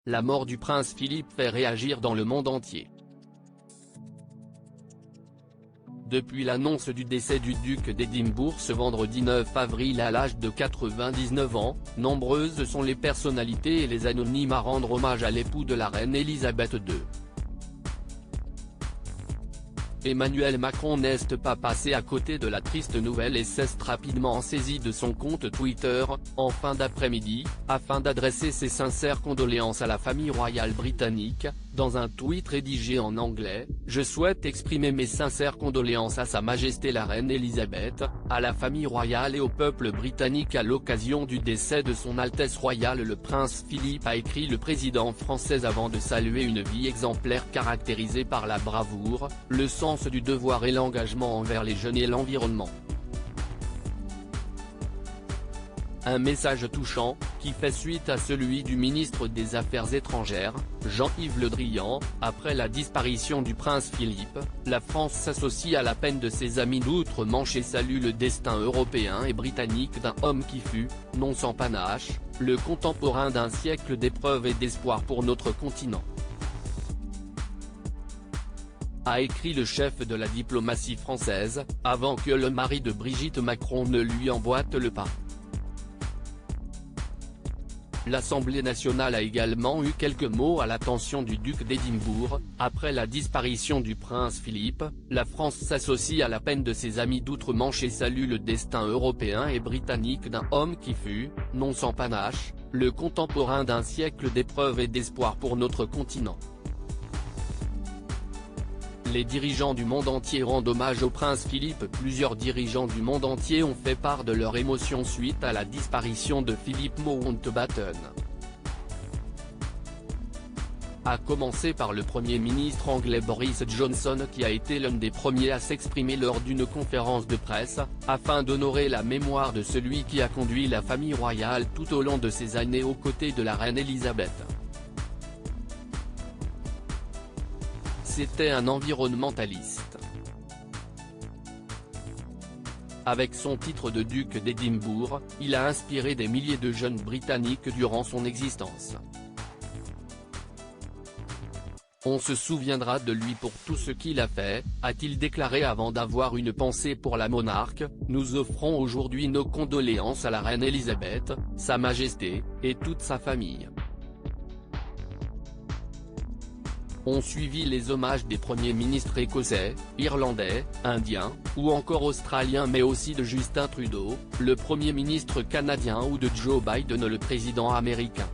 La mort du prince Philippe fait réagir dans le monde entier. Depuis l'annonce du décès du duc d'Édimbourg ce vendredi 9 avril à l'âge de 99 ans, nombreuses sont les personnalités et les anonymes à rendre hommage à l'époux de la reine Elisabeth II. Emmanuel Macron n'est pas passé à côté de la triste nouvelle et s'est rapidement saisi de son compte Twitter, en fin d'après-midi, afin d'adresser ses sincères condoléances à la famille royale britannique. Dans un tweet rédigé en anglais, « Je souhaite exprimer mes sincères condoléances à Sa Majesté la Reine Elisabeth, à la famille royale et au peuple britannique à l'occasion du décès de Son Altesse Royale le Prince Philippe », a écrit le président français avant de saluer une vie exemplaire caractérisée par la bravoure, le sens du devoir et l'engagement envers les jeunes et l'environnement. Un message touchant, qui fait suite à celui du ministre des Affaires étrangères, Jean-Yves Le Drian. Après la disparition du prince Philippe, la France s'associe à la peine de ses amis d'outre-Manche et salue le destin européen et britannique d'un homme qui fut, non sans panache, le contemporain d'un siècle d'épreuves et d'espoir pour notre continent, a écrit le chef de la diplomatie française, avant que le mari de Brigitte Macron ne lui emboîte le pas. L'Assemblée nationale a également eu quelques mots à l'attention du duc d'Édimbourg. Après la disparition du prince Philippe, la France s'associe à la peine de ses amis d'outre-Manche et salue le destin européen et britannique d'un homme qui fut, non sans panache, le contemporain d'un siècle d'épreuves et d'espoir pour notre continent. Les dirigeants du monde entier rendent hommage au prince Philippe. Plusieurs dirigeants du monde entier ont fait part de leur émotion suite à la disparition de Philip Mountbatten. À commencer par le Premier ministre anglais Boris Johnson qui a été l'un des premiers à s'exprimer lors d'une conférence de presse, afin d'honorer la mémoire de celui qui a conduit la famille royale tout au long de ces années aux côtés de la reine Elisabeth. C'était un environnementaliste. Avec son titre de duc d'Édimbourg, il a inspiré des milliers de jeunes Britanniques durant son existence. On se souviendra de lui pour tout ce qu'il a fait, a-t-il déclaré avant d'avoir une pensée pour la monarque. Nous offrons aujourd'hui nos condoléances à la reine Elisabeth, Sa Majesté, et toute sa famille. Ont suivi les hommages des premiers ministres écossais, irlandais, indiens, ou encore australiens mais aussi de Justin Trudeau, le Premier ministre canadien ou de Joe Biden le président américain.